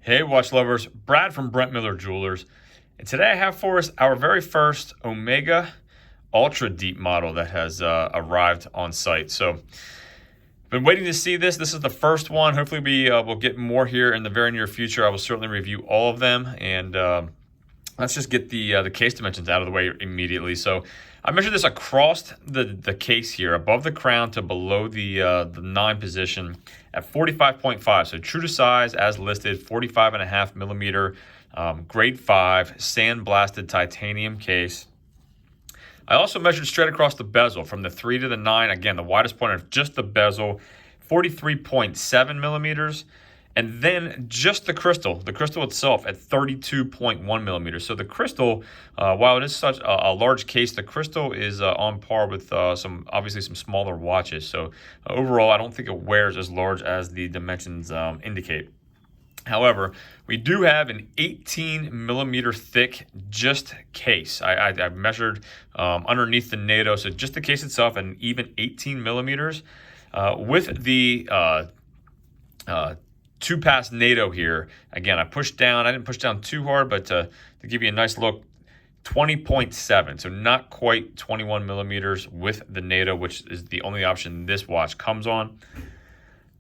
Hey watch lovers, Brad from Brent Miller Jewelers, and today I have for us our very first Omega Ultra Deep model that has arrived on site. So been waiting to see this. This is the first one. Hopefully we will get more here in the very near future. I will certainly review all of them, and let's just get the case dimensions out of the way immediately. So I measured this across the case here, above the crown to below the 9 position at 45.5. So true to size as listed, 45.5 millimeter, grade 5 sandblasted titanium case. I also measured straight across the bezel from the 3 to the 9. Again, the widest point of just the bezel, 43.7 millimeters. And then just the crystal itself at 32.1 millimeters. So the crystal, while it is such a large case, the crystal is on par with obviously some smaller watches. So overall, I don't think it wears as large as the dimensions indicate. However, we do have an 18 millimeter thick just case. I measured underneath the NATO, so just the case itself, an even 18 millimeters with the 2-pass NATO here. Again, I pushed down. I didn't push down too hard, but to give you a nice look, 20.7, so not quite 21 millimeters with the NATO, which is the only option this watch comes on.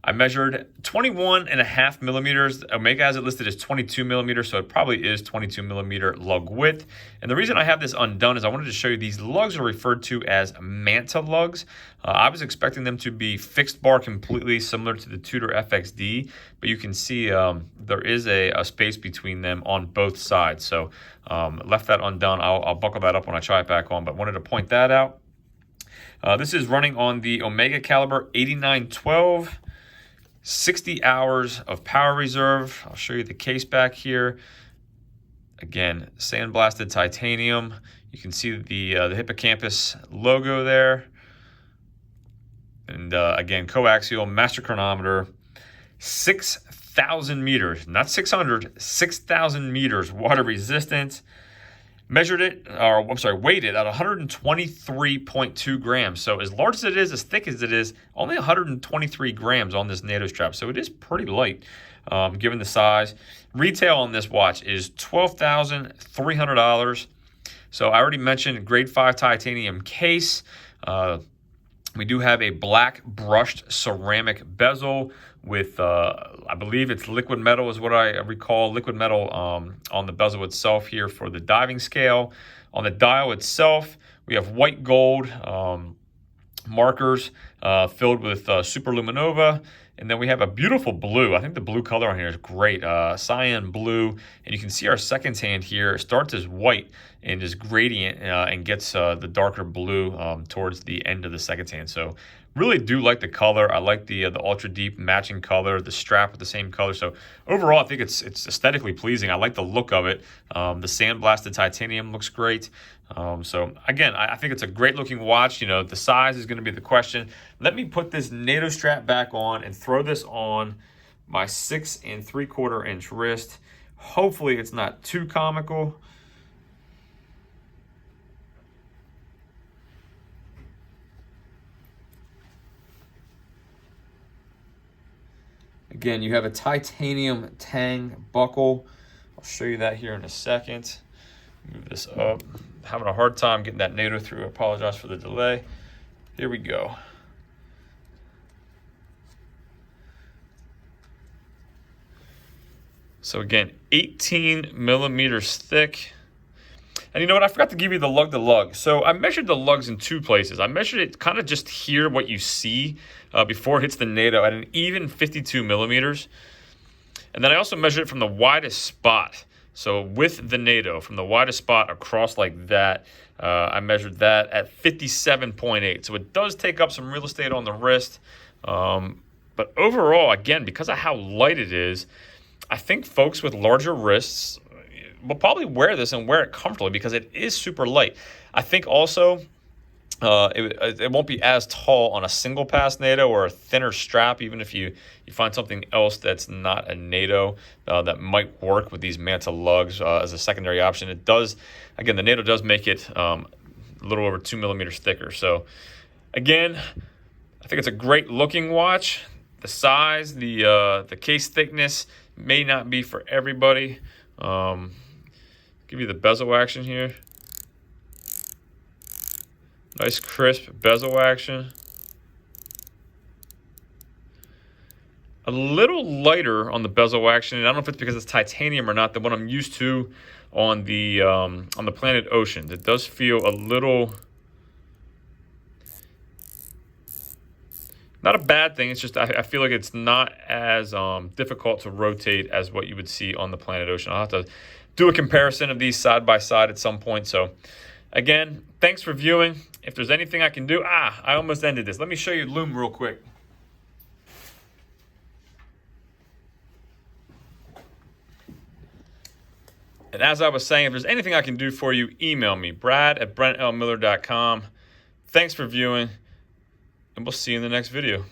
I measured 21.5 millimeters. Omega has it listed as 22 millimeters, so it probably is 22 millimeter lug width. And the reason I have this undone is I wanted to show you these lugs are referred to as manta lugs. I was expecting them to be fixed bar completely similar to the Tudor FXD, but you can see there is a space between them on both sides. So left that undone. I'll buckle that up when I try it back on, but wanted to point that out. This is running on the Omega caliber 8912. 60 hours of power reserve. I'll show you the case back here. Again, sandblasted titanium. You can see the hippocampus logo there. And again, coaxial master chronometer. 6,000 meters, not 600, 6,000 meters water resistant. Weighed it at 123.2 grams. So as large as it is, as thick as it is, only 123 grams on this NATO strap. So it is pretty light, given the size. Retail on this watch is $12,300. So I already mentioned grade 5 titanium case. We do have a black brushed ceramic bezel with, I believe it's liquid metal is what I recall, liquid metal on the bezel itself here for the diving scale. On the dial itself, we have white gold markers filled with superluminova. And then we have a beautiful blue. I think the blue color on here is great. Cyan blue. And you can see our second hand here. It starts as white and is gradient and gets the darker blue towards the end of the second hand. So really do like the color. I like the ultra deep matching color, the strap with the same color. So overall, I think it's aesthetically pleasing. I like the look of it. The sandblasted titanium looks great. So again, I think it's a great looking watch. You know, the size is going to be the question. Let me put this NATO strap back on and throw this on my 6 3/4 inch wrist. Hopefully it's not too comical. Again, you have a titanium tang buckle. I'll show you that here in a second. Move this up. Having a hard time getting that NATO through. I apologize for the delay. Here we go. So again, 18 millimeters thick. And you know what? I forgot to give you the lug to lug. So I measured the lugs in 2 places. I measured it kind of just here, what you see before it hits the NATO at an even 52 millimeters. And then I also measured it from the widest spot. So with the NATO, from the widest spot across like that, I measured that at 57.8. So it does take up some real estate on the wrist. But overall, again, because of how light it is, I think folks with larger wrists will probably wear this and wear it comfortably because it is super light. I think also it won't be as tall on a single pass NATO or a thinner strap, even if you find something else that's not a NATO that might work with these manta lugs as a secondary option. It does, again, the NATO does make it a little over 2 millimeters thicker. So again, I think it's a great looking watch. The size, the case thickness, may not be for everybody. Give you the bezel action here. Nice crisp bezel action. A little lighter on the bezel action, and I don't know if it's because it's titanium or not, than what I'm used to on the Planet Ocean. It does feel a little, not a bad thing. It's just I feel like it's not as difficult to rotate as what you would see on the Planet Ocean. I'll have to do a comparison of these side by side at some point. So again, thanks for viewing. If there's anything I can do, I almost ended this. Let me show you Loom real quick. And as I was saying, if there's anything I can do for you, email me, brad@brentmiller.com. Thanks for viewing, and we'll see you in the next video.